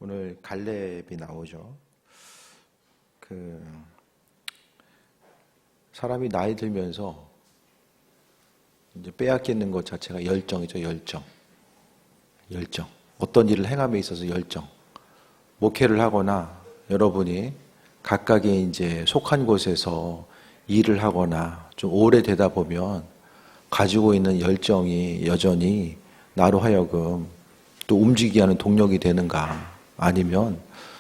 오늘 갈렙이 나오죠. 사람이 나이 들면서 이제 빼앗기는 것 자체가 열정이죠, 열정. 어떤 일을 행함에 있어서 열정. 목회를 하거나 여러분이 각각의 이제 속한 곳에서 일을 하거나 좀 오래되다 보면 가지고 있는 열정이 여전히 나로 하여금 또 움직이게 하는 동력이 되는가, 아니면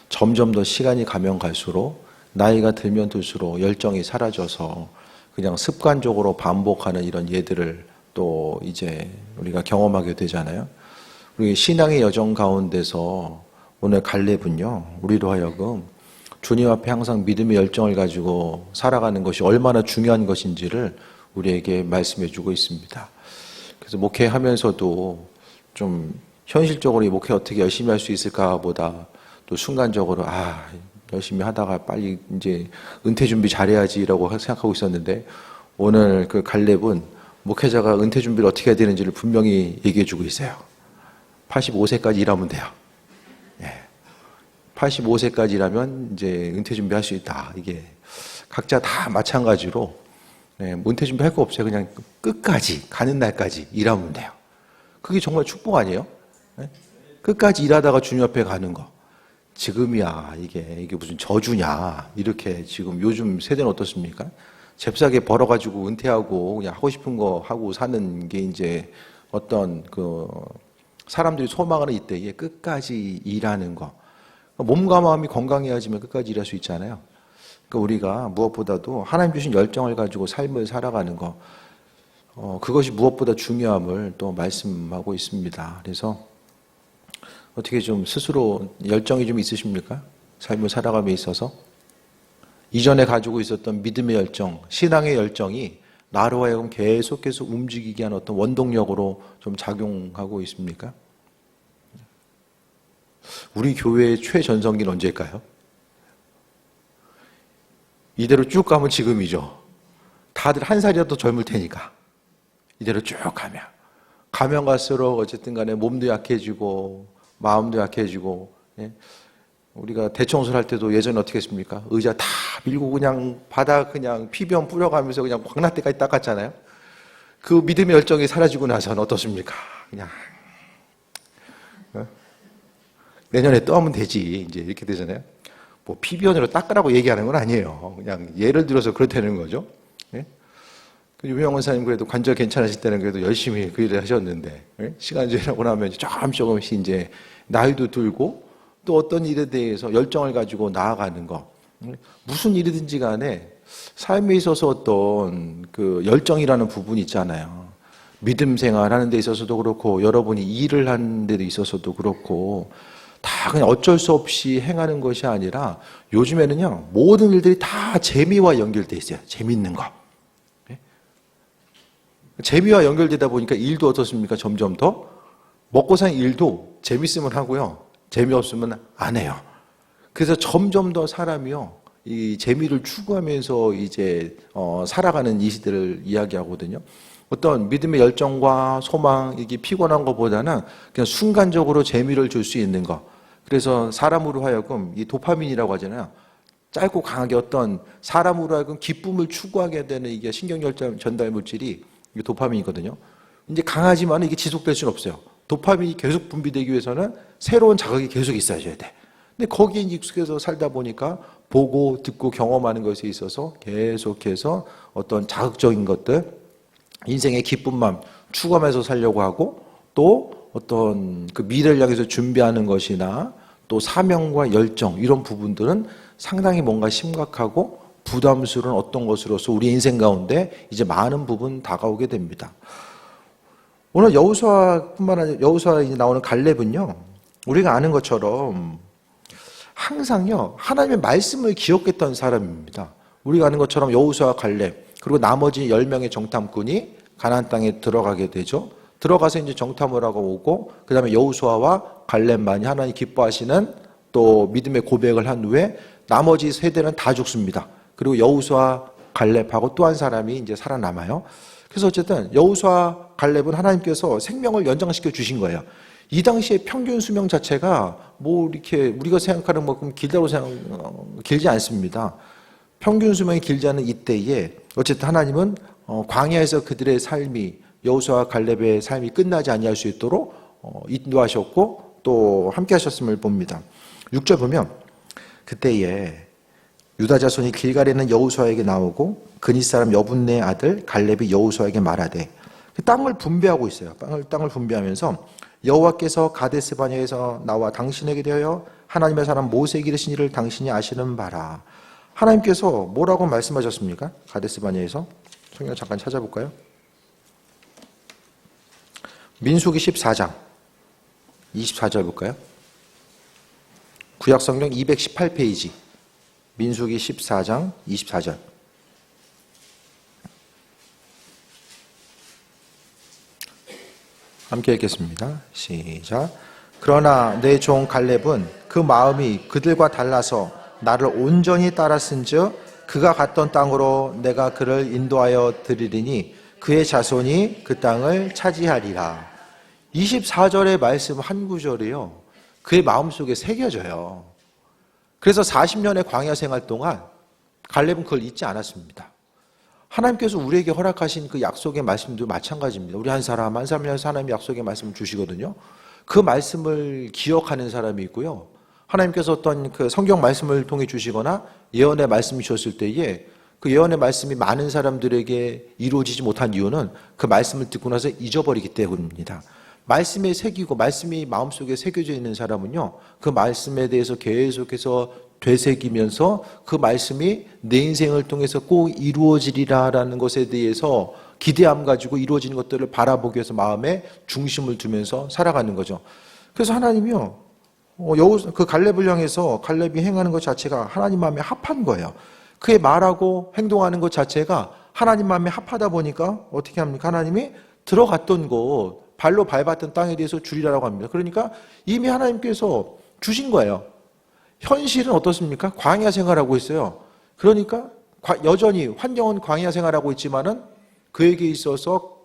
점점 더 시간이 가면 갈수록 나이가 들면 들수록 열정이 사라져서 그냥 습관적으로 반복하는 이런 예들을 또 이제 우리가 경험하게 되잖아요. 우리 신앙의 여정 가운데서 오늘 갈렙은요, 우리로 하여금 주님 앞에 항상 믿음의 열정을 가지고 살아가는 것이 얼마나 중요한 것인지를 우리에게 말씀해 주고 있습니다. 그래서 목회하면서도 좀 현실적으로 이 목회 어떻게 열심히 할 수 있을까 보다 또 순간적으로 열심히 하다가 빨리 이제 은퇴 준비 잘해야지라고 생각하고 있었는데, 오늘 그 갈렙은 목회자가 은퇴 준비를 어떻게 해야 되는지를 분명히 얘기해 주고 있어요. 85세까지 일하면 돼요. 85세까지 일하면 이제 은퇴 준비할 수 있다. 이게 각자 다 마찬가지로 은퇴 준비할 거 없어요. 그냥 끝까지 가는 날까지 일하면 돼요. 그게 정말 축복 아니에요? 끝까지 일하다가 주님 앞에 가는 거. 지금이야 이게 무슨 저주냐, 이렇게 지금 요즘 세대는 어떻습니까? 잽싸게 벌어가지고 은퇴하고 그냥 하고 싶은 거 하고 사는 게 이제 어떤 사람들이 소망하는 이때에 끝까지 일하는 거. 몸과 마음이 건강해야지만 끝까지 일할 수 있잖아요. 그러니까 우리가 무엇보다도 하나님 주신 열정을 가지고 삶을 살아가는 거, 그것이 무엇보다 중요함을 또 말씀하고 있습니다. 그래서 어떻게 좀 스스로 열정이 좀 있으십니까? 삶을 살아감에 있어서 이전에 가지고 있었던 믿음의 열정, 신앙의 열정이 나로 하여금 계속해서 움직이게 하는 어떤 원동력으로 좀 작용하고 있습니까? 우리 교회의 최전성기는 언제일까요? 이대로 쭉 가면 지금이죠. 다들 한 살이라도 젊을 테니까 이대로 쭉 가면 갈수록 어쨌든 간에 몸도 약해지고 마음도 약해지고, 우리가 대청소를 할 때도 예전에 어떻게 했습니까? 의자 다 밀고 그냥 바닥 그냥 피변 뿌려가면서 그냥 광날 때까지 닦았잖아요. 그 믿음의 열정이 사라지고 나서는 어떻습니까? 그냥 내년에 또 하면 되지, 이제 이렇게 되잖아요. 뭐 피변으로 닦으라고 얘기하는 건 아니에요. 그냥 예를 들어서 그렇다는 거죠. 유명한 원사님 그래도 관절 괜찮으실 때는 그래도 열심히 그 일을 하셨는데, 시간이 지나고 나면 조금씩 이제 나이도 들고 또 어떤 일에 대해서 열정을 가지고 나아가는 거, 무슨 일이든지 간에 삶에 있어서 어떤 그 열정이라는 부분이 있잖아요. 믿음 생활하는 데 있어서도 그렇고 여러분이 일을 하는 데 있어서도 그렇고 다 그냥 어쩔 수 없이 행하는 것이 아니라 요즘에는요, 모든 일들이 다 재미와 연결돼 있어요. 재밌는 거. 재미와 연결되다 보니까 일도 어떻습니까? 점점 더 먹고 사는 일도 재밌으면 하고요, 재미없으면 안 해요. 그래서 점점 더 사람이요, 이 재미를 추구하면서 이제 살아가는 이 시대를 이야기하거든요. 어떤 믿음의 열정과 소망, 이게 피곤한 것보다는 그냥 순간적으로 재미를 줄 수 있는 것. 그래서 사람으로 하여금 이 도파민이라고 하잖아요. 짧고 강하게 어떤 사람으로 하여금 기쁨을 추구하게 되는 이게 신경결 전달 물질이 이게 도파민이거든요. 이제 강하지만 이게 지속될 수는 없어요. 도파민이 계속 분비되기 위해서는 새로운 자극이 계속 있어야 돼. 근데 거기에 익숙해서 살다 보니까 보고 듣고 경험하는 것에 있어서 계속해서 어떤 자극적인 것들, 인생의 기쁨만 추구하면서 살려고 하고, 또 어떤 그 미래를 향해서 준비하는 것이나 또 사명과 열정, 이런 부분들은 상당히 뭔가 심각하고 부담스러운 어떤 것으로서 우리 인생 가운데 이제 많은 부분 다가오게 됩니다. 오늘 여호수아뿐만 아니라 여호수아에 나오는 갈렙은요, 우리가 아는 것처럼 항상요 하나님의 말씀을 기억했던 사람입니다. 우리가 아는 것처럼 여호수아, 갈렙, 그리고 나머지 10명의 정탐꾼이 가나안 땅에 들어가게 되죠. 들어가서 이제 정탐을 하고 오고, 그 다음에 여호수아와 갈렙만이 하나님 기뻐하시는 또 믿음의 고백을 한 후에 나머지 세대는 다 죽습니다. 그리고 여호수아, 갈렙하고 또 한 사람이 이제 살아남아요. 그래서 어쨌든 여호수아, 갈렙은 하나님께서 생명을 연장시켜 주신 거예요. 이 당시에 평균 수명 자체가 뭐 이렇게 우리가 생각하는 만큼 길다고 길지 않습니다. 평균 수명이 길지 않은 이때에 어쨌든 하나님은 광야에서 그들의 삶이 여호수아와 갈렙의 삶이 끝나지 아니할 수 있도록 인도하셨고 또 함께 하셨음을 봅니다. 6절 보면 그때에 유다 자손이 길갈에 있는 여호수아에게 나오고 그니 사람 여분네의 아들 갈렙이 여호수아에게 말하되 땅을 분배하고 있어요. 땅을 분배하면서 여호와께서 가데스 바네아에서 나와 당신에게 대하여 하나님의 사람 모세에게 이르신 일을 당신이 아시는 바라. 하나님께서 뭐라고 말씀하셨습니까? 가데스 바네아에서 성경 잠깐 찾아볼까요? 민수기 14장 24절 볼까요? 구약성경 218페이지 민수기 14장 24절. 함께 읽겠습니다. 시작. 그러나 내 종 갈렙은 그 마음이 그들과 달라서 나를 온전히 따랐은즉 그가 갔던 땅으로 내가 그를 인도하여 드리리니 그의 자손이 그 땅을 차지하리라. 24절의 말씀 한 구절이요, 그의 마음속에 새겨져요. 그래서 40년의 광야 생활 동안 갈렙은 그걸 잊지 않았습니다. 하나님께서 우리에게 허락하신 그 약속의 말씀도 마찬가지입니다. 우리 한 사람 한 사람에서 하나님이 약속의 말씀을 주시거든요. 그 말씀을 기억하는 사람이 있고요, 하나님께서 어떤 그 성경 말씀을 통해 주시거나 예언의 말씀을 주셨을 때에 그 예언의 말씀이 많은 사람들에게 이루어지지 못한 이유는 그 말씀을 듣고 나서 잊어버리기 때문입니다. 말씀에 새기고 말씀이 마음속에 새겨져 있는 사람은요, 그 말씀에 대해서 계속해서 되새기면서 그 말씀이 내 인생을 통해서 꼭 이루어지리라라는 것에 대해서 기대함 가지고 이루어지는 것들을 바라보기 위해서 마음에 중심을 두면서 살아가는 거죠. 그래서 하나님이요, 그 갈렙을 향해서 갈렙이 행하는 것 자체가 하나님 마음에 합한 거예요. 그의 말하고 행동하는 것 자체가 하나님 마음에 합하다 보니까 어떻게 합니까? 하나님이 들어갔던 곳, 발로 밟았던 땅에 대해서 주리라고 합니다. 그러니까 이미 하나님께서 주신 거예요. 현실은 어떻습니까? 광야 생활하고 있어요. 그러니까 여전히 환경은 광야 생활하고 있지만은 그에게 있어서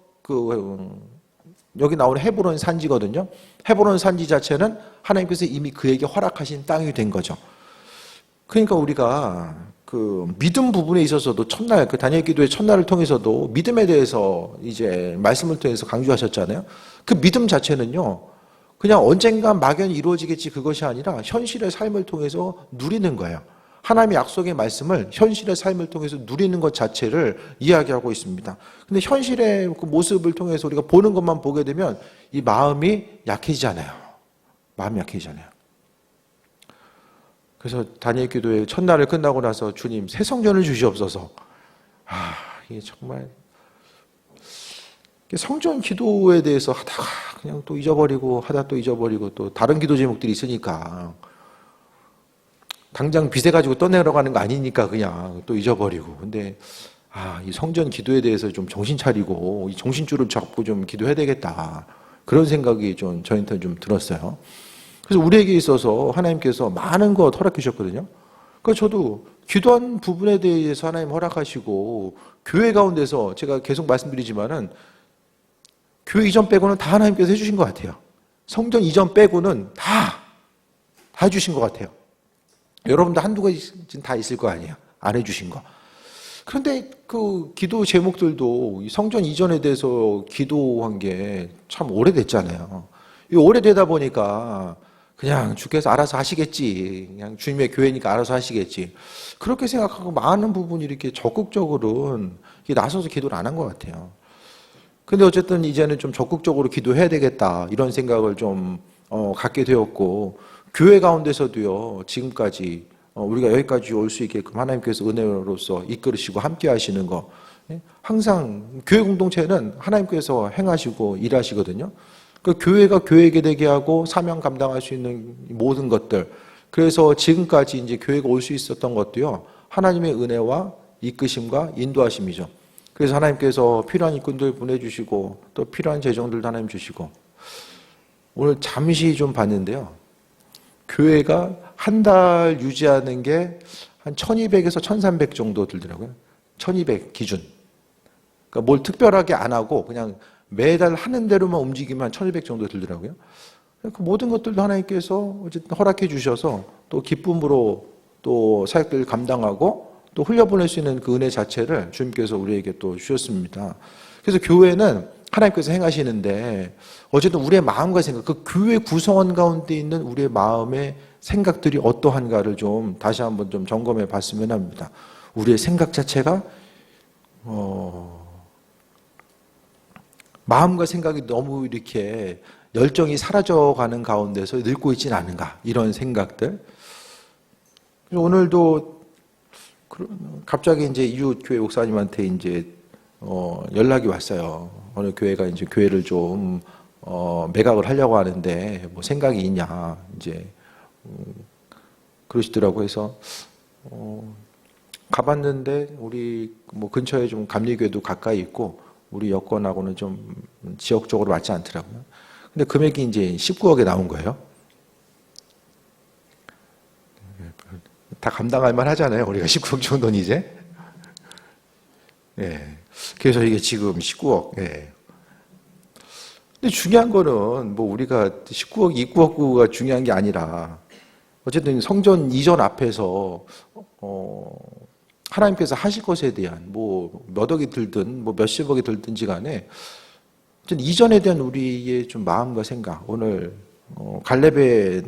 여기 나오는 헤브론 산지거든요. 헤브론 산지 자체는 하나님께서 이미 그에게 허락하신 땅이 된 거죠. 그러니까 우리가 그 믿음 부분에 있어서도 첫날, 그 다니엘 기도의 첫날을 통해서도 믿음에 대해서 이제 말씀을 통해서 강조하셨잖아요. 그 믿음 자체는요, 그냥 언젠가 막연히 이루어지겠지 그것이 아니라 현실의 삶을 통해서 누리는 거예요. 하나님의 약속의 말씀을 현실의 삶을 통해서 누리는 것 자체를 이야기하고 있습니다. 근데 현실의 그 모습을 통해서 우리가 보는 것만 보게 되면 이 마음이 약해지잖아요. 마음이 약해지잖아요. 그래서 다니엘 기도의 첫날을 끝나고 나서 주님 새 성전을 주시옵소서. 이게 정말 성전 기도에 대해서 하다가 그냥 또 잊어버리고 하다 또 잊어버리고 또 다른 기도 제목들이 있으니까 당장 빚에 가지고 떠내려가는 거 아니니까 그냥 또 잊어버리고. 근데 이 성전 기도에 대해서 좀 정신 차리고 이 정신줄을 잡고 좀 기도해야 되겠다, 그런 생각이 좀 저한테는 좀 들었어요. 그래서 우리에게 있어서 하나님께서 많은 것 허락해 주셨거든요. 그래서 저도 기도한 부분에 대해서 하나님 허락하시고, 교회 가운데서 제가 계속 말씀드리지만은 교회 이전 빼고는 다 하나님께서 해주신 것 같아요. 성전 이전 빼고는 다 해주신 것 같아요. 여러분도 한두 가지는 다 있을 거 아니에요, 안 해주신 거. 그런데 그 기도 제목들도 성전 이전에 대해서 기도한 게 참 오래됐잖아요. 오래되다 보니까 그냥 주께서 알아서 하시겠지, 그냥 주님의 교회니까 알아서 하시겠지, 그렇게 생각하고 많은 부분이 이렇게 적극적으로는 나서서 기도를 안 한 것 같아요. 근데 어쨌든 이제는 좀 적극적으로 기도해야 되겠다, 이런 생각을 좀 갖게 되었고, 교회 가운데서도요, 지금까지 우리가 여기까지 올 수 있게끔 하나님께서 은혜로서 이끌으시고 함께 하시는 거, 항상 교회 공동체는 하나님께서 행하시고 일하시거든요. 그 교회가 교회에게 되게 하고 사명 감당할 수 있는 모든 것들, 그래서 지금까지 이제 교회가 올 수 있었던 것도요, 하나님의 은혜와 이끄심과 인도하심이죠. 그래서 하나님께서 필요한 일꾼들 보내주시고 또 필요한 재정들도 하나님 주시고, 오늘 잠시 좀 봤는데요, 교회가 한 달 유지하는 게 한 1200에서 1300 정도 들더라고요. 1200 기준. 그러니까 뭘 특별하게 안 하고 그냥 매달 하는 대로만 움직이면 1200 정도 들더라고요. 그 모든 것들도 하나님께서 어쨌든 허락해 주셔서 또 기쁨으로 또 사역들을 감당하고 또 흘려보낼 수 있는 그 은혜 자체를 주님께서 우리에게 또 주셨습니다. 그래서 교회는 하나님께서 행하시는데 어쨌든 우리의 마음과 생각, 그 교회 구성원 가운데 있는 우리의 마음의 생각들이 어떠한가를 좀 다시 한번 좀 점검해 봤으면 합니다. 우리의 생각 자체가 마음과 생각이 너무 이렇게 열정이 사라져가는 가운데서 늙고 있지는 않은가, 이런 생각들. 오늘도 갑자기 이제 이웃 교회 목사님한테 이제 연락이 왔어요. 어느 교회가 이제 교회를 좀 매각을 하려고 하는데 뭐 생각이 있냐 이제 그러시더라고. 해서 가봤는데 우리 뭐 근처에 좀 감리교회도 가까이 있고 우리 여건하고는 좀 지역적으로 맞지 않더라고요. 근데 금액이 이제 19억에 나온 거예요. 다 감당할 만 하잖아요. 우리가 19억 정도는 이제. 예. 그래서 이게 지금 19억. 예. 근데 중요한 거는 뭐 우리가 19억, 29억가 중요한 게 아니라 어쨌든 성전 이전 앞에서 하나님께서 하실 것에 대한 뭐 몇 억이 들든 뭐 몇십억이 들든지 간에 이전에 대한 우리의 좀 마음과 생각, 오늘 갈렙의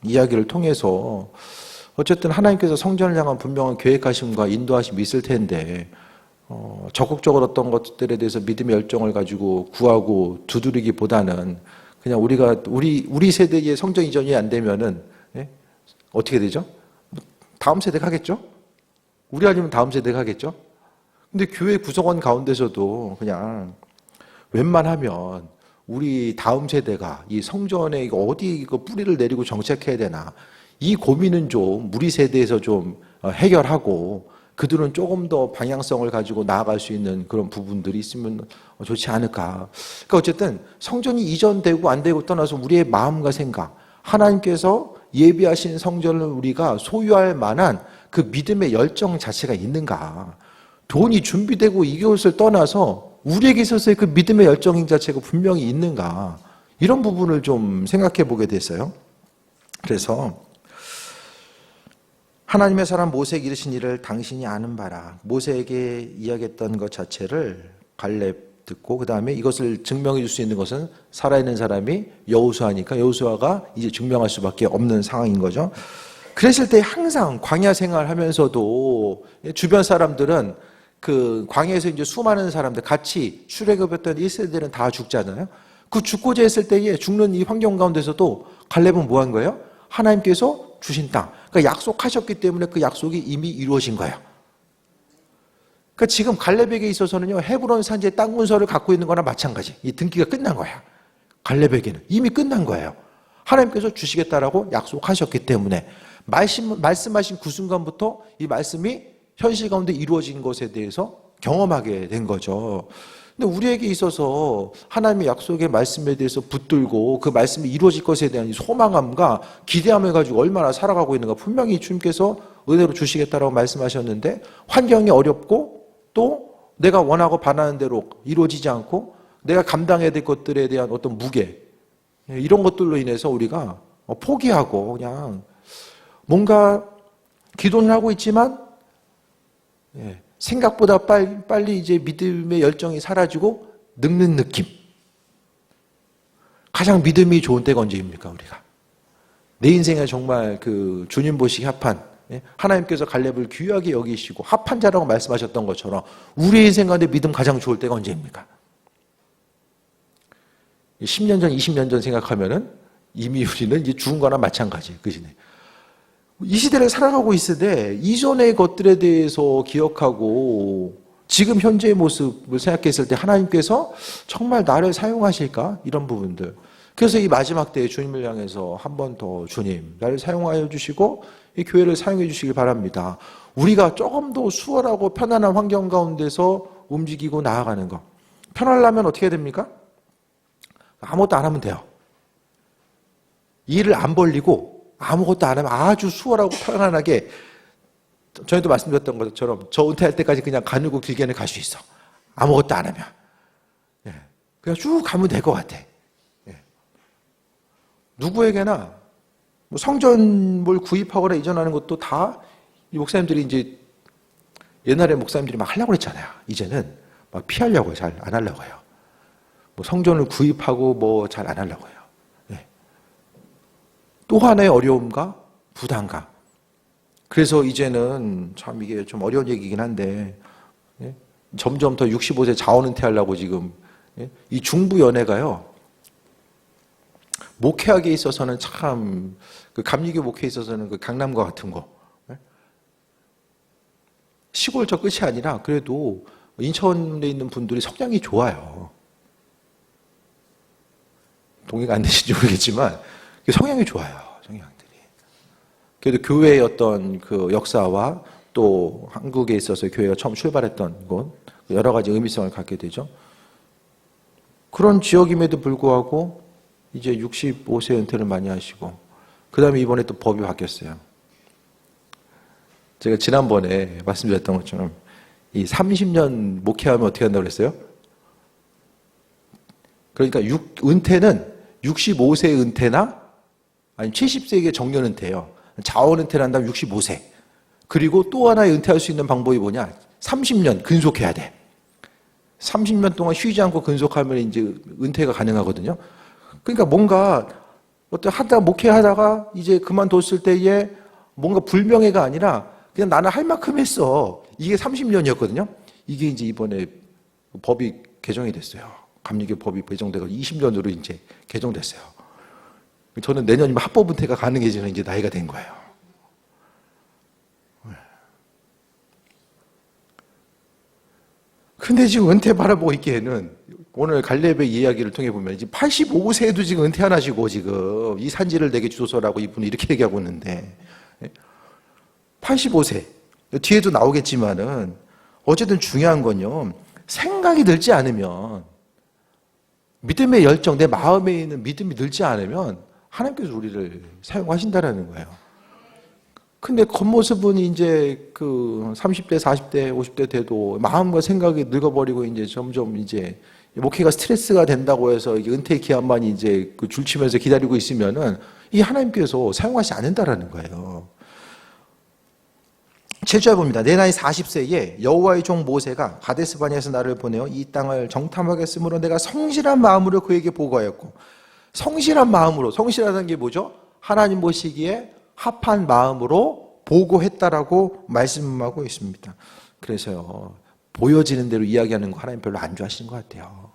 이야기를 통해서 어쨌든 하나님께서 성전을 향한 분명한 계획하심과 인도하심이 있을 텐데 적극적으로 어떤 것들에 대해서 믿음의 열정을 가지고 구하고 두드리기보다는 그냥 우리 세대의 성전 이전이 안 되면은 어떻게 되죠? 다음 세대가 하겠죠? 우리 아니면 다음 세대가 하겠죠? 근데 교회 구성원 가운데서도 그냥 웬만하면 우리 다음 세대가 이 성전에 어디 뿌리를 내리고 정착해야 되나, 이 고민은 좀 우리 세대에서 좀 해결하고 그들은 조금 더 방향성을 가지고 나아갈 수 있는 그런 부분들이 있으면 좋지 않을까. 그러니까 어쨌든 성전이 이전되고 안 되고 떠나서 우리의 마음과 생각, 하나님께서 예비하신 성전을 우리가 소유할 만한 그 믿음의 열정 자체가 있는가. 돈이 준비되고 이것을 떠나서 우리에게 있어서의 그 믿음의 열정 자체가 분명히 있는가. 이런 부분을 좀 생각해 보게 됐어요. 그래서 하나님의 사람 모세에게 이르신 일을 당신이 아는 바라. 모세에게 이야기했던 것 자체를 갈렙 듣고 그 다음에 이것을 증명해 줄 수 있는 것은 살아있는 사람이 여호수아니까 여호수아가 이제 증명할 수밖에 없는 상황인 거죠. 그랬을 때 항상 광야 생활하면서도 주변 사람들은 그 광야에서 이제 수많은 사람들 같이 출애굽했던 1세대들은 다 죽잖아요. 그 죽고자 했을 때에 죽는 이 환경 가운데서도 갈렙은 뭐 한 거예요? 하나님께서 주신 땅, 그러니까 약속하셨기 때문에 그 약속이 이미 이루어진 거예요. 그러니까 지금 갈렙에게 있어서는요, 헤브론 산지의 땅 문서를 갖고 있는 거나 마찬가지. 이 등기가 끝난 거야. 갈렙에게는 이미 끝난 거예요. 하나님께서 주시겠다라고 약속하셨기 때문에 말씀하신 그 순간부터 이 말씀이 현실 가운데 이루어진 것에 대해서 경험하게 된 거죠. 근데 우리에게 있어서 하나님의 약속의 말씀에 대해서 붙들고 그 말씀이 이루어질 것에 대한 소망함과 기대함을 가지고 얼마나 살아가고 있는가. 분명히 주님께서 은혜로 주시겠다라고 말씀하셨는데 환경이 어렵고 또 내가 원하고 바라는 대로 이루어지지 않고 내가 감당해야 될 것들에 대한 어떤 무게, 이런 것들로 인해서 우리가 포기하고 그냥 뭔가 기도는 하고 있지만 생각보다 빨리 이제 믿음의 열정이 사라지고 늙는 느낌. 가장 믿음이 좋은 때가 언제입니까, 우리가? 내 인생에 정말 그 주님 보시기 합한, 하나님께서 갈렙을 귀하게 여기시고 합한 자라고 말씀하셨던 것처럼 우리 인생 가운데 믿음 가장 좋을 때가 언제입니까? 10년 전, 20년 전 생각하면은 이미 우리는 이제 죽은 거나 마찬가지. 그지? 이 시대를 살아가고 있으되 이전의 것들에 대해서 기억하고 지금 현재의 모습을 생각했을 때 하나님께서 정말 나를 사용하실까? 이런 부분들. 그래서 이 마지막 때에 주님을 향해서 한 번 더 주님, 나를 사용하여 주시고 이 교회를 사용해 주시길 바랍니다. 우리가 조금 더 수월하고 편안한 환경 가운데서 움직이고 나아가는 것. 편하려면 어떻게 해야 됩니까? 아무것도 안 하면 돼요. 일을 안 벌리고 아무것도 안 하면 아주 수월하고 편안하게, 전에도 말씀드렸던 것처럼 저 은퇴할 때까지 그냥 가늘고 길게는 갈 수 있어. 아무것도 안 하면. 그냥 쭉 가면 될 것 같아. 누구에게나 뭐 성전물 구입하거나 이전하는 것도 다 이 목사님들이 이제 옛날에 목사님들이 막 하려고 그랬잖아요. 이제는 막 피하려고요. 잘 안 하려고 해요. 뭐 성전을 구입하고 뭐 잘 안 하려고 해요. 네. 또 하나의 어려움과 부담감. 그래서 이제는 참 이게 좀 어려운 얘기긴 한데, 예? 점점 더 65세 자원 은퇴하려고 지금, 예? 이 중부 연애가요, 목회하기에 있어서는 참, 그 감리교 목회에 있어서는 그 강남과 같은 거, 예? 시골 저 끝이 아니라 그래도 인천에 있는 분들이 성향이 좋아요. 동의가 안 되신지 모르겠지만, 성향이 좋아요, 성향들이. 그래도 교회의 어떤 그 역사와 또 한국에 있어서 교회가 처음 출발했던 곳, 여러 가지 의미성을 갖게 되죠. 그런 지역임에도 불구하고 이제 65세 은퇴를 많이 하시고, 그 다음에 이번에 또 법이 바뀌었어요. 제가 지난번에 말씀드렸던 것처럼 이 30년 목회하면 어떻게 한다고 그랬어요? 그러니까 은퇴는 65세 은퇴나 아니면 70세의 정년 은퇴예요. 자원 은퇴를 한다면 65세. 그리고 또 하나의 은퇴할 수 있는 방법이 뭐냐? 30년 근속해야 돼. 30년 동안 쉬지 않고 근속하면 이제 은퇴가 가능하거든요. 그러니까 뭔가 목회하다가 이제 그만뒀을 때에 뭔가 불명예가 아니라 그냥 나는 할 만큼 했어. 이게 30년이었거든요. 이게 이제 이번에 법이 개정이 됐어요. 감리교 법이 개정되고 20년으로 이제 개정됐어요. 저는 내년이면 합법 은퇴가 가능해지는 이제 나이가 된 거예요. 근데 지금 은퇴 바라보고 있기에는 오늘 갈렙의 이야기를 통해 보면 이제 85세에도 지금 은퇴 안 하시고 지금 이 산지를 내게 주소서라고 이분이 이렇게 얘기하고 있는데 85세 뒤에도 나오겠지만은 어쨌든 중요한 건요, 생각이 늘지 않으면, 믿음의 열정, 내 마음에 있는 믿음이 늘지 않으면 하나님께서 우리를 사용하신다라는 거예요. 근데 겉모습은 이제 그 30대, 40대, 50대 돼도 마음과 생각이 늙어버리고 이제 점점 이제 목회가 스트레스가 된다고 해서 이게 은퇴 기한만 이제 그 줄치면서 기다리고 있으면은 이 하나님께서 사용하지 않는다라는 거예요. 7절 봅니다. 내 나이 40세에 여호와의 종 모세가 가데스 바네아에서 나를 보내어 이 땅을 정탐하겠으므로 내가 성실한 마음으로 그에게 보고하였고, 성실한 마음으로, 성실하다는 게 뭐죠? 하나님 보시기에 합한 마음으로 보고했다라고 말씀하고 있습니다. 그래서요, 보여지는 대로 이야기하는 거 하나님 별로 안 좋아하시는 것 같아요.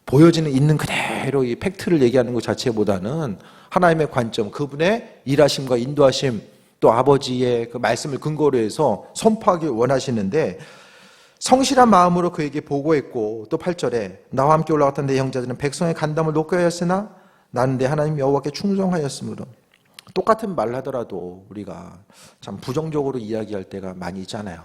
보여지는 있는 그대로 이 팩트를 얘기하는 것 자체보다는 하나님의 관점, 그분의 일하심과 인도하심, 또 아버지의 그 말씀을 근거로 해서 선포하길 원하시는데, 성실한 마음으로 그에게 보고했고, 또 8절에 나와 함께 올라갔던 내 형제들은 백성의 간담을 높게 하였으나 나는 내 하나님 여호와께 충성하였으므로. 똑같은 말을 하더라도 우리가 참 부정적으로 이야기할 때가 많이 있잖아요.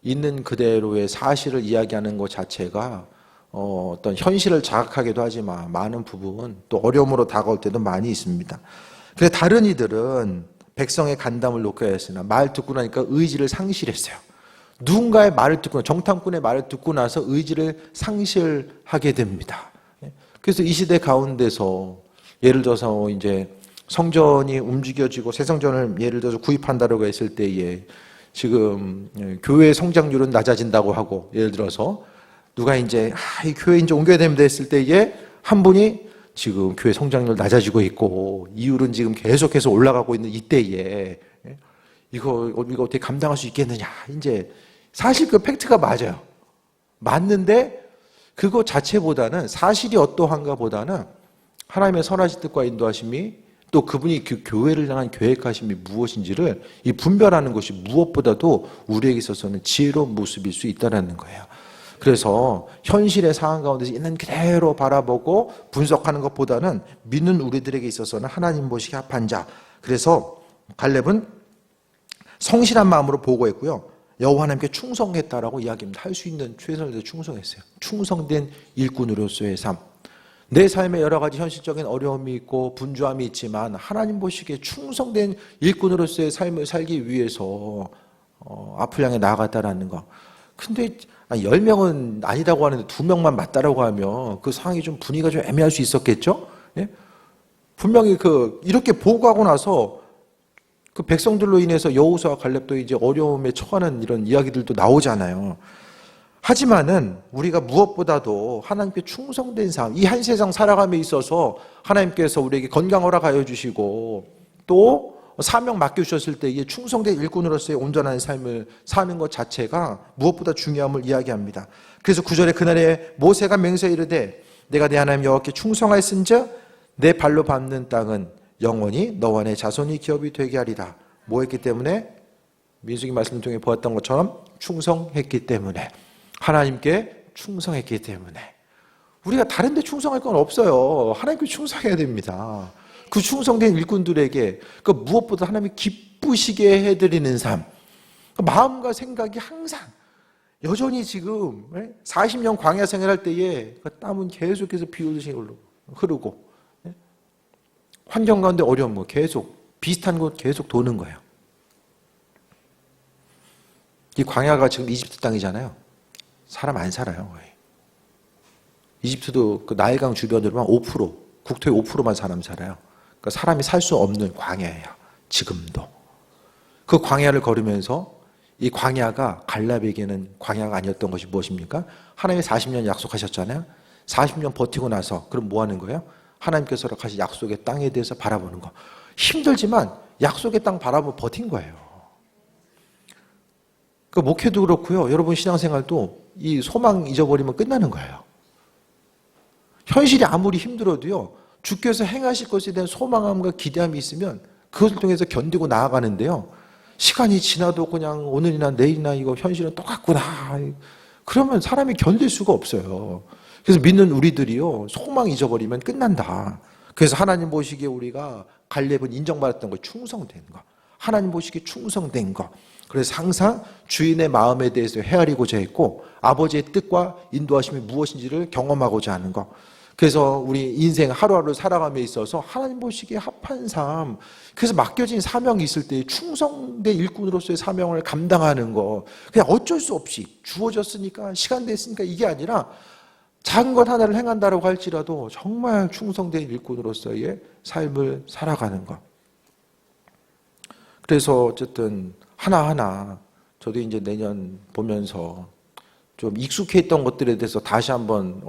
있는 그대로의 사실을 이야기하는 것 자체가 어떤 현실을 자각하기도 하지만 많은 부분 또 어려움으로 다가올 때도 많이 있습니다. 그래서 다른 이들은 백성의 간담을 높게 하였으나 말 듣고 나니까 의지를 상실했어요. 누군가의 말을 듣고, 정탐꾼의 말을 듣고 나서 의지를 상실하게 됩니다. 그래서 이 시대 가운데서 예를 들어서 이제 성전이 움직여지고 새 성전을 예를 들어서 구입한다고 했을 때에 지금 교회 성장률은 낮아진다고 하고, 예를 들어서 누가 이제 이 교회 이제 옮겨야 됩니다 했을 때에 한 분이 지금 교회 성장률 낮아지고 있고 이율은 지금 계속해서 올라가고 있는 이때에 이거 우리가 어떻게 감당할 수 있겠느냐. 이제 사실 그 팩트가 맞아요. 맞는데 그거 자체보다는, 사실이 어떠한가 보다는 하나님의 선하신 뜻과 인도하심이, 또 그분이 그 교회를 향한 계획하심이 무엇인지를 이 분별하는 것이 무엇보다도 우리에게 있어서는 지혜로운 모습일 수 있다는 거예요. 그래서 현실의 상황 가운데서 있는 그대로 바라보고 분석하는 것보다는 믿는 우리들에게 있어서는 하나님 보시기에 합한 자. 그래서 갈렙은 성실한 마음으로 보고했고요, 여호와 하나님께 충성했다라고 이야기합니다. 할 수 있는 최선을 다해 충성했어요. 충성된 일꾼으로서의 삶. 내 삶에 여러 가지 현실적인 어려움이 있고 분주함이 있지만 하나님 보시기에 충성된 일꾼으로서의 삶을 살기 위해서 앞을 향해 나아갔다라는 거. 근데 10명은 아니라고 하는데 2명만 맞다라고 하면 그 상황이 좀 분위기가 좀 애매할 수 있었겠죠? 예? 분명히 이렇게 보고하고 나서 그 백성들로 인해서 여호수아와 갈렙도 이제 어려움에 처하는 이런 이야기들도 나오잖아요. 하지만은 우리가 무엇보다도 하나님께 충성된 삶, 이 한 세상 살아감에 있어서 하나님께서 우리에게 건강 허락하여 주시고 또 사명 맡겨주셨을 때에 충성된 일꾼으로서의 온전한 삶을 사는 것 자체가 무엇보다 중요함을 이야기합니다. 그래서 9절에 그날에 모세가 맹세하여 이르되 내가 내 하나님 여호와께 충성하였은즉 내 발로 밟는 땅은 영원히 너와 내 자손이 기업이 되게 하리라. 뭐 했기 때문에? 민수기 말씀 통해 보았던 것처럼 충성했기 때문에, 하나님께 충성했기 때문에. 우리가 다른 데 충성할 건 없어요. 하나님께 충성해야 됩니다. 그 충성된 일꾼들에게 무엇보다 하나님이 기쁘시게 해드리는 삶, 마음과 생각이 항상 여전히 지금 40년 광야 생활할 때에 땀은 계속해서 비 오듯이 흐르고 환경 가운데 어려운 거 계속 비슷한 곳 계속 도는 거예요. 이 광야가 지금 이집트 땅이잖아요. 사람 안 살아요, 거의. 이집트도 그 나일강 주변으로만 5%, 국토의 5%만 사람 살아요. 그러니까 사람이 살 수 없는 광야예요. 지금도. 그 광야를 걸으면서 이 광야가 갈렙에게는 광야가 아니었던 것이 무엇입니까? 하나님이 40년 약속하셨잖아요. 40년 버티고 나서 그럼 뭐 하는 거예요? 하나님께서 허락하신 약속의 땅에 대해서 바라보는 거. 힘들지만 약속의 땅 바라보고 버틴 거예요. 그 목회도 그렇고요. 여러분 신앙생활도 이 소망 잊어버리면 끝나는 거예요. 현실이 아무리 힘들어도요. 주께서 행하실 것에 대한 소망함과 기대함이 있으면 그것을 통해서 견디고 나아가는데요. 시간이 지나도 그냥 오늘이나 내일이나 이거 현실은 똑같구나. 그러면 사람이 견딜 수가 없어요. 그래서 믿는 우리들이요. 소망 잊어버리면 끝난다. 그래서 하나님 보시기에 우리가 갈렙은 인정받았던 거, 충성된 거. 하나님 보시기에 충성된 거. 그래서 항상 주인의 마음에 대해서 헤아리고자 했고 아버지의 뜻과 인도하심이 무엇인지를 경험하고자 하는 거. 그래서 우리 인생 하루하루 살아감에 있어서 하나님 보시기에 합한 삶, 그래서 맡겨진 사명이 있을 때 충성된 일꾼으로서의 사명을 감당하는 거, 그냥 어쩔 수 없이 주어졌으니까, 시간 됐으니까 이게 아니라 작은 것 하나를 행한다라고 할지라도 정말 충성된 일꾼으로서의 삶을 살아가는 것. 그래서 어쨌든 하나하나 저도 이제 내년 보면서 좀 익숙했던 것들에 대해서 다시 한번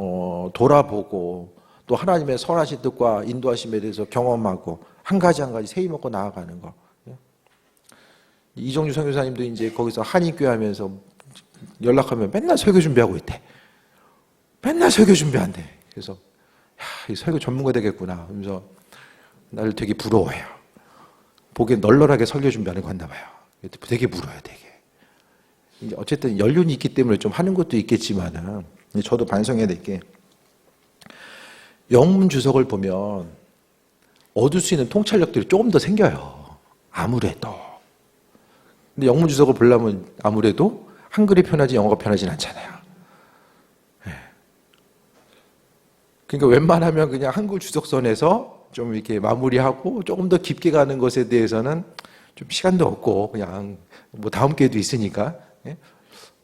돌아보고 또 하나님의 선하신 뜻과 인도하심에 대해서 경험하고 한 가지 한 가지 세이 먹고 나아가는 거. 이정주 선교사님도 이제 거기서 한인교회 하면서 연락하면 맨날 설교 준비하고 있대. 맨날 설교 준비한대. 그래서 야, 이 설교 전문가 되겠구나. 그러면서 나를 되게 부러워해요. 보기엔 널널하게 설교 준비하는 거 같나 봐요. 되게 부러워요, 되게. 어쨌든 연륜이 있기 때문에 좀 하는 것도 있겠지만은 저도 반성해야 될 게 영문 주석을 보면 얻을 수 있는 통찰력들이 조금 더 생겨요. 아무래도. 근데 영문 주석을 보려면 아무래도 한글이 편하지 영어가 편하진 않잖아요. 그러니까 웬만하면 그냥 한글 주석선에서 좀 이렇게 마무리하고 조금 더 깊게 가는 것에 대해서는 좀 시간도 없고 그냥 뭐 다음 기회도 있으니까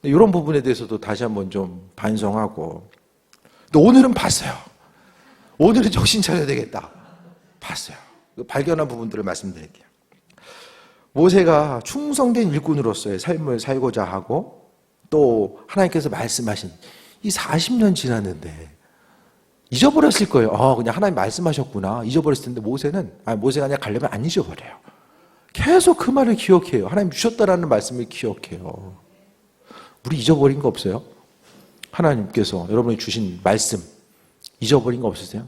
이런 부분에 대해서도 다시 한번 좀 반성하고 또 오늘은 봤어요. 오늘은 정신 차려야 되겠다. 봤어요. 발견한 부분들을 말씀드릴게요. 모세가 충성된 일꾼으로서의 삶을 살고자 하고 또 하나님께서 말씀하신 이 40년 지났는데 잊어버렸을 거예요. 그냥 하나님 말씀하셨구나. 잊어버렸을 텐데 모세가 아니라 갈렙은 안 잊어버려요. 계속 그 말을 기억해요. 하나님 주셨다라는 말씀을 기억해요. 우리 잊어버린 거 없어요? 하나님께서 여러분이 주신 말씀 잊어버린 거 없으세요?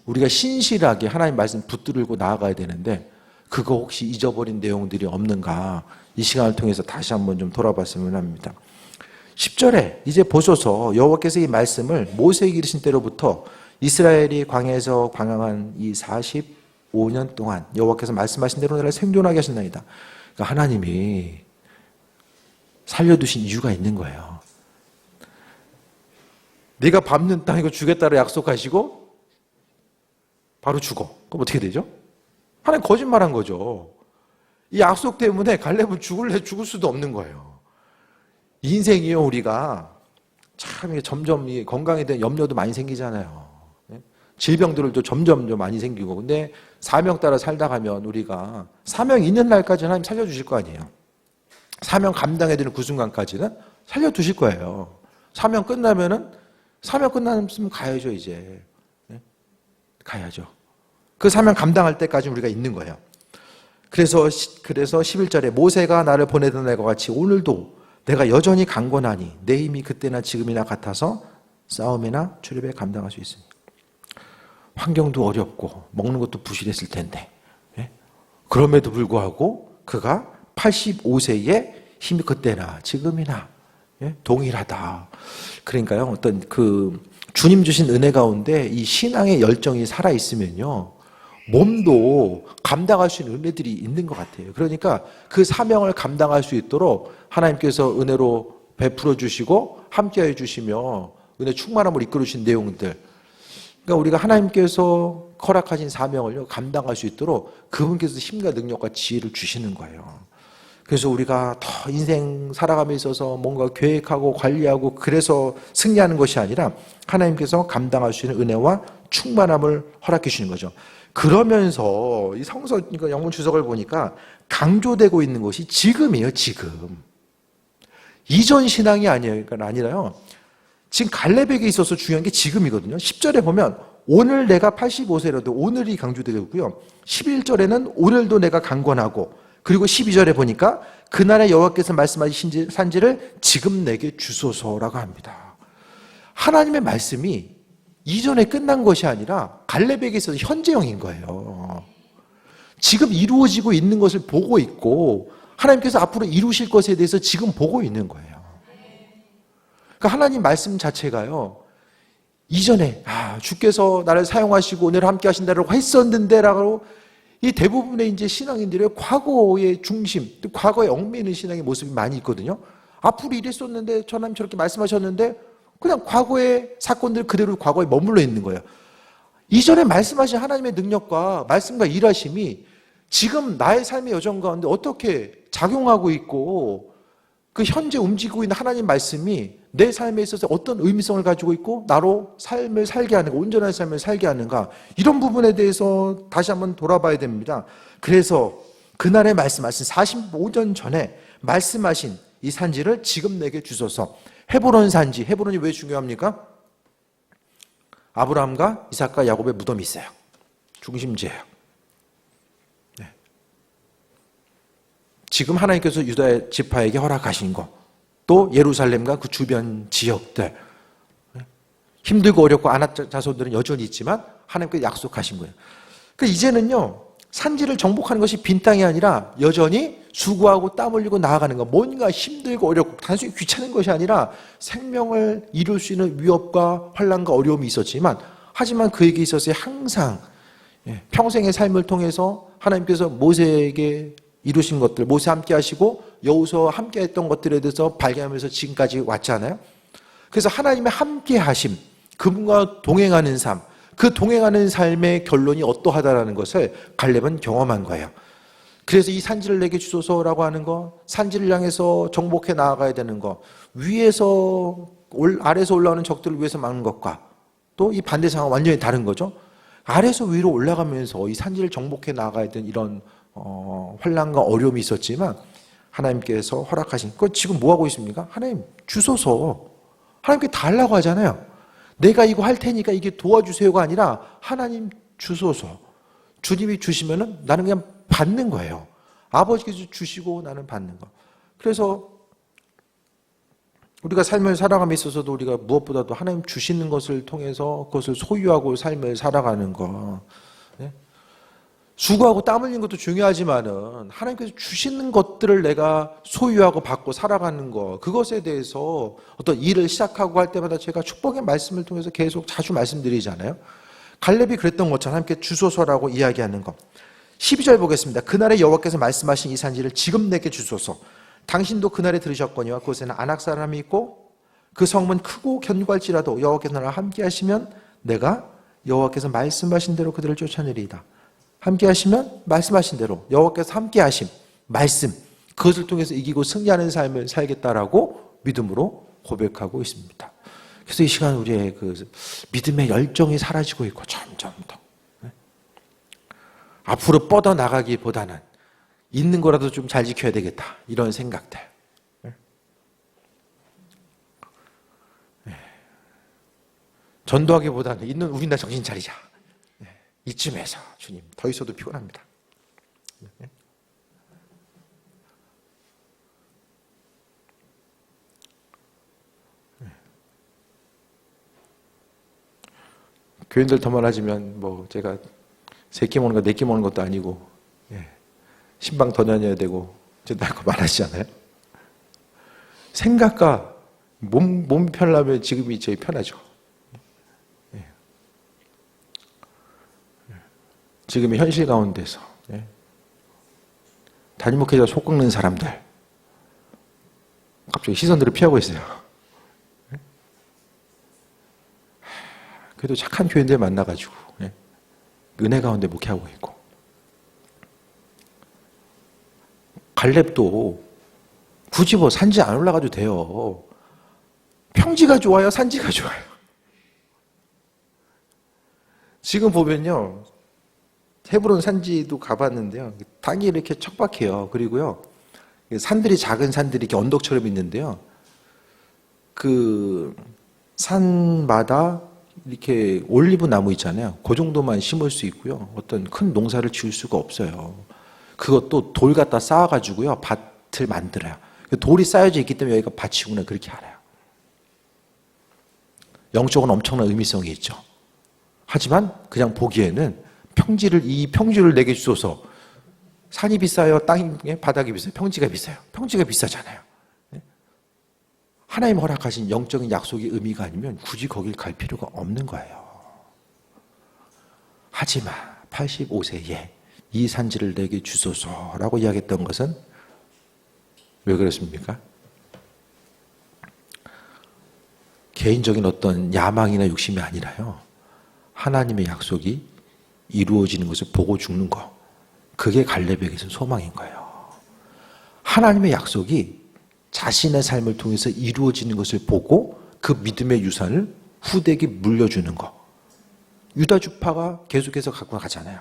우리가 신실하게 하나님 말씀 붙들고 나아가야 되는데 그거 혹시 잊어버린 내용들이 없는가? 이 시간을 통해서 다시 한번 좀 돌아봤으면 합니다. 10절에 이제 보소서 여호와께서 이 말씀을 모세에게 이르신 때로부터 이스라엘이 광야에서 방황한 이 45년 동안 여호와께서 말씀하신 대로 나를 생존하게 하신다이다. 그러니까 하나님이 살려두신 이유가 있는 거예요. 네가 밟는 땅 이거 주겠다고 약속하시고 바로 죽어. 그럼 어떻게 되죠? 하나님 거짓말한 거죠. 이 약속 때문에 갈렙은 죽을 수도 없는 거예요. 인생이요 우리가 참 점점 이 건강에 대한 염려도 많이 생기잖아요. 질병들도 점점 좀 많이 생기고. 근데 사명 따라 살다 가면 우리가 사명 있는 날까지는 하나님 살려주실 거 아니에요. 사명 감당해야 되는 그 순간까지는 살려두실 거예요. 사명 끝나면 가야죠, 이제. 네? 가야죠. 그 사명 감당할 때까지 우리가 있는 거예요. 그래서 11절에 모세가 나를 보내던 날과 같이 오늘도 내가 여전히 강건하니 내 힘이 그때나 지금이나 같아서 싸움이나 출입에 감당할 수 있습니다. 환경도 어렵고 먹는 것도 부실했을 텐데, 예? 그럼에도 불구하고 그가 85세에 힘이 그때나 지금이나, 예? 동일하다. 그러니까요, 어떤 그 주님 주신 은혜 가운데 이 신앙의 열정이 살아 있으면요, 몸도 감당할 수 있는 은혜들이 있는 것 같아요. 그러니까 그 사명을 감당할 수 있도록 하나님께서 은혜로 베풀어 주시고 함께해 주시며 은혜 충만함을 이끌어 주신 내용들, 그러니까 우리가 하나님께서 허락하신 사명을 감당할 수 있도록 그분께서 힘과 능력과 지혜를 주시는 거예요. 그래서 우리가 더 인생 살아감에 있어서 뭔가 계획하고 관리하고 그래서 승리하는 것이 아니라 하나님께서 감당할 수 있는 은혜와 충만함을 허락해 주시는 거죠. 그러면서 이 성서 영문 주석을 보니까 강조되고 있는 것이 지금이에요, 지금. 이전 신앙이 아니에요. 그러니까 아니라요. 지금 갈렙에게 있어서 중요한 게 지금이거든요. 10절에 보면 오늘 내가 85세라도 오늘이 강조되고 있고요. 11절에는 오늘도 내가 강건하고, 그리고 12절에 보니까 그날의 여호와께서 말씀하신 산지를 지금 내게 주소서라고 합니다. 하나님의 말씀이 이전에 끝난 것이 아니라 갈렙에게 있어서 현재형인 거예요. 지금 이루어지고 있는 것을 보고 있고 하나님께서 앞으로 이루실 것에 대해서 지금 보고 있는 거예요. 그러니까 하나님 말씀 자체가요, 이전에 주께서 나를 사용하시고 오늘 함께 하신다라고 했었는데라고 이 대부분의 이제 신앙인들의 과거의 중심, 과거에 얽매이는 신앙의 모습이 많이 있거든요. 앞으로 이랬었는데 하나님 저렇게 말씀하셨는데 그냥 과거의 사건들 그대로 과거에 머물러 있는 거예요. 이전에 말씀하신 하나님의 능력과 말씀과 일하심이 지금 나의 삶의 여정 가운데 어떻게 작용하고 있고 그 현재 움직이고 있는 하나님 말씀이 내 삶에 있어서 어떤 의미성을 가지고 있고 나로 삶을 살게 하는가, 온전한 삶을 살게 하는가, 이런 부분에 대해서 다시 한번 돌아봐야 됩니다. 그래서 그날에 말씀하신 45년 전에 말씀하신 이 산지를 지금 내게 주소서. 헤브론 산지, 헤브론이 왜 중요합니까? 아브라함과 이삭과 야곱의 무덤이 있어요. 중심지예요. 네. 지금 하나님께서 유다 지파에게 허락하신 것, 또 예루살렘과 그 주변 지역들, 힘들고 어렵고 아낙 자손들은 여전히 있지만 하나님께서 약속하신 거예요. 그러니까 이제는요, 산지를 정복하는 것이 빈 땅이 아니라 여전히 수고하고 땀 흘리고 나아가는 거, 뭔가 힘들고 어렵고 단순히 귀찮은 것이 아니라 생명을 이룰 수 있는 위협과 환난과 어려움이 있었지만, 하지만 그에게 있어서 항상 평생의 삶을 통해서 하나님께서 모세에게 이루신 것들, 모세 함께 하시고 여호수아와 함께 했던 것들에 대해서 발견하면서 지금까지 왔잖아요. 그래서 하나님의 함께 하심, 그분과 동행하는 삶, 그 동행하는 삶의 결론이 어떠하다라는 것을 갈렙은 경험한 거예요. 그래서 이 산지를 내게 주소서라고 하는 거, 산지를 향해서 정복해 나아가야 되는 거, 아래에서 올라오는 적들을 위해서 막는 것과 또 이 반대 상황은 완전히 다른 거죠. 아래에서 위로 올라가면서 이 산지를 정복해 나아가야 되는 이런 환난과 어려움이 있었지만 하나님께서 허락하신 거, 지금 뭐 하고 있습니까? 하나님 주소서. 하나님께 달라고 하잖아요. 내가 이거 할 테니까 이게 도와주세요가 아니라 하나님 주소서. 주님이 주시면은 나는 그냥 받는 거예요. 아버지께서 주시고 나는 받는 거. 그래서 우리가 삶을 살아감에 있어서도 우리가 무엇보다도 하나님 주시는 것을 통해서 그것을 소유하고 삶을 살아가는 거. 네? 수고하고 땀 흘리는 것도 중요하지만은 하나님께서 주시는 것들을 내가 소유하고 받고 살아가는 거, 그것에 대해서 어떤 일을 시작하고 할 때마다 제가 축복의 말씀을 통해서 계속 자주 말씀드리잖아요. 갈렙이 그랬던 것처럼 하나님께 주소서라고 이야기하는 것. 12절 보겠습니다. 그날에 여호와께서 말씀하신 이 산지를 지금 내게 주소서. 당신도 그날에 들으셨거니와 그곳에는 아낙 사람이 있고 그 성문 크고 견고할지라도 여호와께서 나와 함께 하시면 내가 여호와께서 말씀하신 대로 그들을 쫓아내리이다. 함께 하시면 말씀하신 대로 여호와께서 함께 하심, 말씀, 그것을 통해서 이기고 승리하는 삶을 살겠다라고 믿음으로 고백하고 있습니다. 그래서 이 시간 우리의 그 믿음의 열정이 사라지고 있고 점점 더 앞으로 뻗어 나가기보다는 있는 거라도 좀 잘 지켜야 되겠다 이런 생각들. 전도하기보다는 있는 우리나 정신 차리자. 이쯤에서 주님 더 있어도 피곤합니다. 교인들 더 많아지면 뭐 제가 3끼 먹는 거 4끼 먹는 것도 아니고 신방 더 다녀야 되고 저도 할 거 많아지잖아요. 생각과 몸이 편하면 지금이 제일 편하죠. 지금의 현실 가운데서 담임 목회자 속 꺾는 사람들 갑자기 시선들을 피하고 있어요. 그래도 착한 교인들 만나가지고 은혜 가운데 목회하고 있고, 갈렙도 굳이 뭐 산지 안 올라가도 돼요. 평지가 좋아요, 산지가 좋아요? 지금 보면요, 헤브론 산지도 가봤는데요, 땅이 이렇게 척박해요. 그리고요, 산들이 작은 산들이 이렇게 언덕처럼 있는데요, 그 산마다 이렇게 올리브 나무 있잖아요. 그 정도만 심을 수 있고요. 어떤 큰 농사를 지을 수가 없어요. 그것도 돌 갖다 쌓아가지고요, 밭을 만들어요. 돌이 쌓여져 있기 때문에 여기가 밭이구나 그렇게 알아요. 영적으로는 엄청난 의미성이 있죠. 하지만 그냥 보기에는 이 평지를 내게 주소서. 산이 비싸요? 땅의 바닥이 비싸요? 평지가 비싸요? 평지가 비싸잖아요. 하나님 허락하신 영적인 약속의 의미가 아니면 굳이 거길 갈 필요가 없는 거예요. 하지만 85세에 이 산지를 내게 주소서라고 이야기했던 것은 왜 그렇습니까? 개인적인 어떤 야망이나 욕심이 아니라요, 하나님의 약속이 이루어지는 것을 보고 죽는 거, 그게 갈렙에게서 소망인 거예요. 하나님의 약속이 자신의 삶을 통해서 이루어지는 것을 보고 그 믿음의 유산을 후대에게 물려주는 거. 유다 지파가 계속해서 갖고 가잖아요.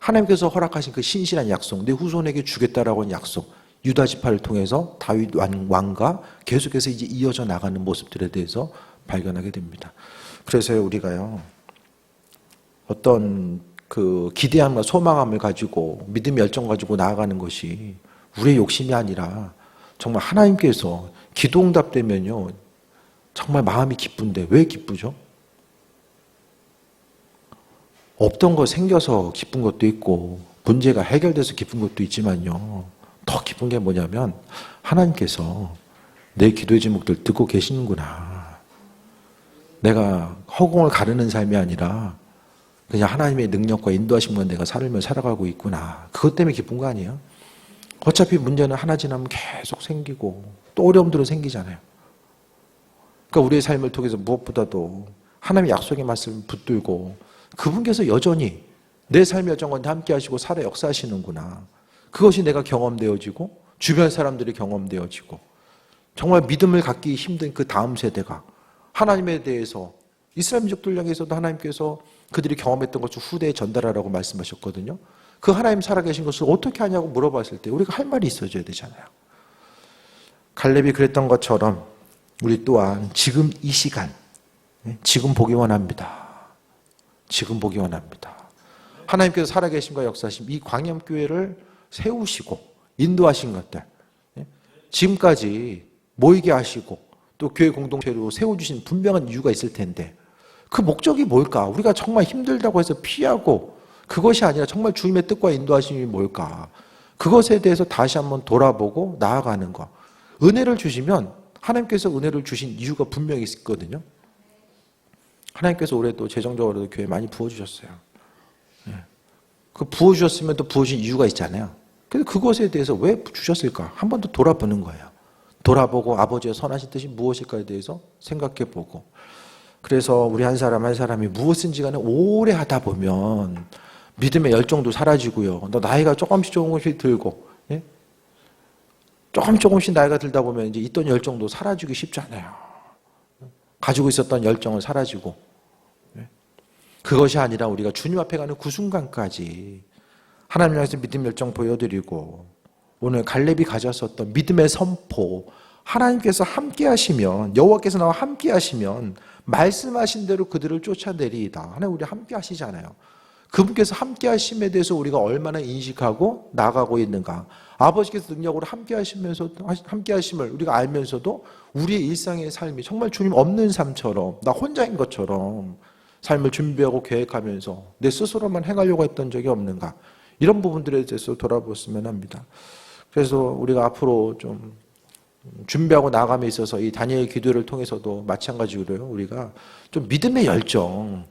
하나님께서 허락하신 그 신실한 약속, 내 후손에게 주겠다라고 하는 약속, 유다 지파를 통해서 다윗 왕과 계속해서 이제 이어져 나가는 모습들에 대해서 발견하게 됩니다. 그래서 우리가요, 어떤 그 기대함과 소망함을 가지고 믿음의 열정 가지고 나아가는 것이 우리의 욕심이 아니라 정말 하나님께서 기도 응답되면요, 정말 마음이 기쁜데 왜 기쁘죠? 없던 거 생겨서 기쁜 것도 있고 문제가 해결돼서 기쁜 것도 있지만요, 더 기쁜 게 뭐냐면 하나님께서 내 기도의 제목들 듣고 계시는구나. 내가 허공을 가르는 삶이 아니라 그냥 하나님의 능력과 인도하심만 내가 살며 살아가고 있구나. 그것 때문에 기쁜 거 아니에요? 어차피 문제는 하나 지나면 계속 생기고 또 어려움들은 생기잖아요. 그러니까 우리의 삶을 통해서 무엇보다도 하나님의 약속의 말씀을 붙들고 그분께서 여전히 내 삶의 여정 가운데 함께 하시고 살아 역사하시는구나. 그것이 내가 경험되어지고 주변 사람들이 경험되어지고 정말 믿음을 갖기 힘든 그 다음 세대가 하나님에 대해서 이스라엘 민족들 향해서도 하나님께서 그들이 경험했던 것을 후대에 전달하라고 말씀하셨거든요. 그 하나님 살아계신 것을 어떻게 하냐고 물어봤을 때 우리가 할 말이 있어줘야 되잖아요. 갈렙이 그랬던 것처럼 우리 또한 지금 이 시간, 지금 보기 원합니다. 지금 보기 원합니다. 하나님께서 살아계심과 역사하심, 이 광염교회를 세우시고 인도하신 것들, 지금까지 모이게 하시고 또 교회 공동체로 세워주신 분명한 이유가 있을 텐데 그 목적이 뭘까? 우리가 정말 힘들다고 해서 피하고 그것이 아니라 정말 주님의 뜻과 인도하심이 뭘까? 그것에 대해서 다시 한번 돌아보고 나아가는 것. 은혜를 주시면 하나님께서 은혜를 주신 이유가 분명히 있거든요. 하나님께서 올해 또 재정적으로도 교회 많이 부어주셨어요. 그 부어주셨으면 또 부어주신 이유가 있잖아요. 그래서 그것에 대해서 왜 주셨을까? 한 번 더 돌아보는 거예요. 돌아보고 아버지의 선하신 뜻이 무엇일까에 대해서 생각해보고, 그래서 우리 한 사람 한 사람이 무엇인지 간에 오래 하다 보면 믿음의 열정도 사라지고요. 너 나이가 조금씩 들고, 조금씩 나이가 들다 보면 이제 있던 열정도 사라지기 쉽잖아요. 가지고 있었던 열정은 사라지고, 그것이 아니라 우리가 주님 앞에 가는 그 순간까지 하나님 향해서 믿음 열정 보여드리고, 오늘 갈렙이 가졌었던 믿음의 선포, 하나님께서 함께 하시면, 여호와께서 나와 함께 하시면 말씀하신 대로 그들을 쫓아내리이다. 하나님 우리 함께 하시잖아요. 그분께서 함께 하심에 대해서 우리가 얼마나 인식하고 나가고 있는가. 아버지께서 능력으로 함께 하심을 우리가 알면서도 우리의 일상의 삶이 정말 주님 없는 삶처럼, 나 혼자인 것처럼 삶을 준비하고 계획하면서 내 스스로만 행하려고 했던 적이 없는가. 이런 부분들에 대해서 돌아보았으면 합니다. 그래서 우리가 앞으로 좀 준비하고 나감에 있어서 이 다니엘 기도를 통해서도 마찬가지로요. 우리가 좀 믿음의 열정,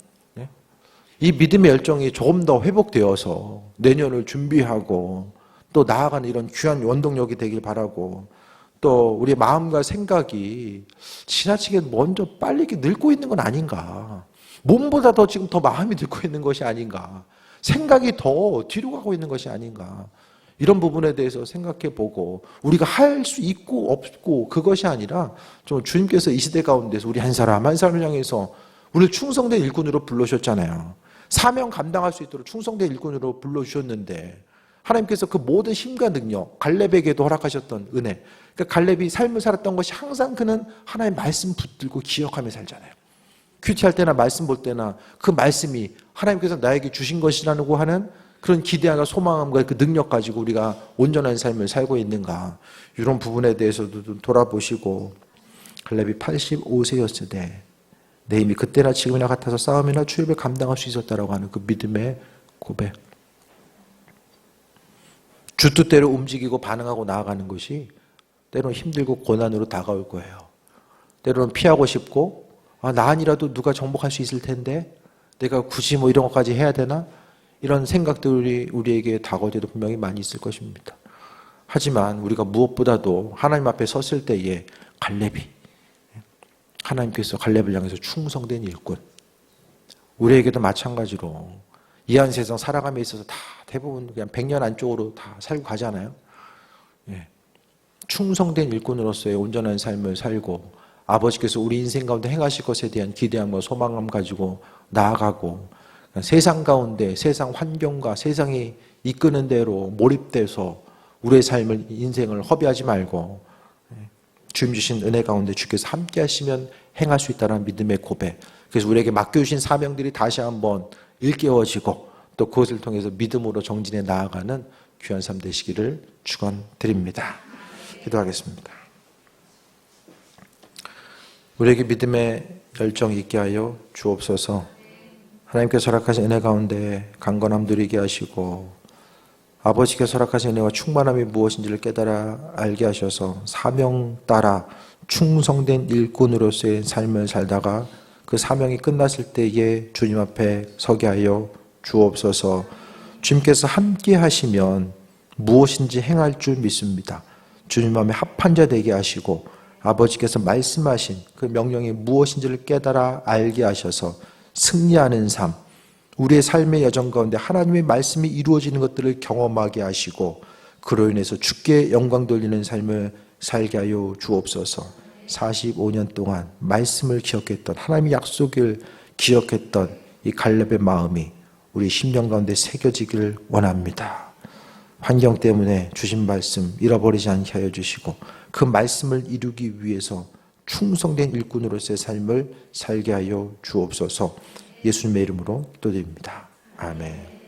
이 믿음의 열정이 조금 더 회복되어서 내년을 준비하고 또 나아가는 이런 귀한 원동력이 되길 바라고, 또 우리의 마음과 생각이 지나치게 먼저 빨리 이렇게 늙고 있는 건 아닌가. 몸보다 더 지금 더 마음이 늙고 있는 것이 아닌가. 생각이 더 뒤로 가고 있는 것이 아닌가. 이런 부분에 대해서 생각해 보고, 우리가 할 수 있고 없고 그것이 아니라 좀 주님께서 이 시대 가운데서 우리 한 사람 한 사람을 향해서 우리를 충성된 일꾼으로 불러주셨잖아요. 사명 감당할 수 있도록 충성된 일꾼으로 불러주셨는데, 하나님께서 그 모든 힘과 능력, 갈렙에게도 허락하셨던 은혜, 그러니까 갈렙이 삶을 살았던 것이 항상 그는 하나님의 말씀 붙들고 기억하며 살잖아요. 큐티할 때나 말씀 볼 때나 그 말씀이 하나님께서 나에게 주신 것이라고 하는 그런 기대와 소망과 그 능력 가지고 우리가 온전한 삶을 살고 있는가, 이런 부분에 대해서도 좀 돌아보시고, 갈렙이 85세였을 때 내 힘이 그때나 지금이나 같아서 싸움이나 출입을 감당할 수 있었다라고 하는 그 믿음의 고백, 주 뜻대로 움직이고 반응하고 나아가는 것이 때로는 힘들고 고난으로 다가올 거예요. 때로는 피하고 싶고, 나 아니라도 누가 정복할 수 있을 텐데 내가 굳이 뭐 이런 것까지 해야 되나, 이런 생각들이 우리에게 다가올 때도 분명히 많이 있을 것입니다. 하지만 우리가 무엇보다도 하나님 앞에 섰을 때에 갈렙이, 하나님께서 갈렙을 향해서 충성된 일꾼, 우리에게도 마찬가지로 이 한 세상 살아감에 있어서 다 대부분 그냥 100년 안쪽으로 다 살고 가잖아요. 충성된 일꾼으로서의 온전한 삶을 살고, 아버지께서 우리 인생 가운데 행하실 것에 대한 기대함과 소망감 가지고 나아가고, 세상 가운데 세상 환경과 세상이 이끄는 대로 몰입돼서 우리의 삶을, 인생을 허비하지 말고 주님 주신 은혜 가운데 주께서 함께 하시면 행할 수 있다는 믿음의 고백, 그래서 우리에게 맡겨주신 사명들이 다시 한번 일깨워지고 또 그것을 통해서 믿음으로 정진해 나아가는 귀한 삶 되시기를 축원드립니다. 기도하겠습니다. 우리에게 믿음의 열정이 있게 하여 주옵소서. 하나님께서 허락하신 은혜 가운데 강건함 누리게 하시고, 아버지께서 허락하신 은혜와 충만함이 무엇인지를 깨달아 알게 하셔서 사명 따라 충성된 일꾼으로서의 삶을 살다가 그 사명이 끝났을 때에 주님 앞에 서게 하여 주옵소서. 주님께서 함께 하시면 무엇인지 행할 줄 믿습니다. 주님 마음에 합한 자 되게 하시고, 아버지께서 말씀하신 그 명령이 무엇인지를 깨달아 알게 하셔서 승리하는 삶, 우리의 삶의 여정 가운데 하나님의 말씀이 이루어지는 것들을 경험하게 하시고, 그로 인해서 주께 영광 돌리는 삶을 살게 하여 주옵소서. 45년 동안 말씀을 기억했던, 하나님의 약속을 기억했던 이 갈렙의 마음이 우리 심령 가운데 새겨지기를 원합니다. 환경 때문에 주신 말씀 잃어버리지 않게 하여 주시고, 그 말씀을 이루기 위해서 충성된 일꾼으로서의 삶을 살게 하여 주옵소서. 예수님의 이름으로 기도드립니다. 아멘.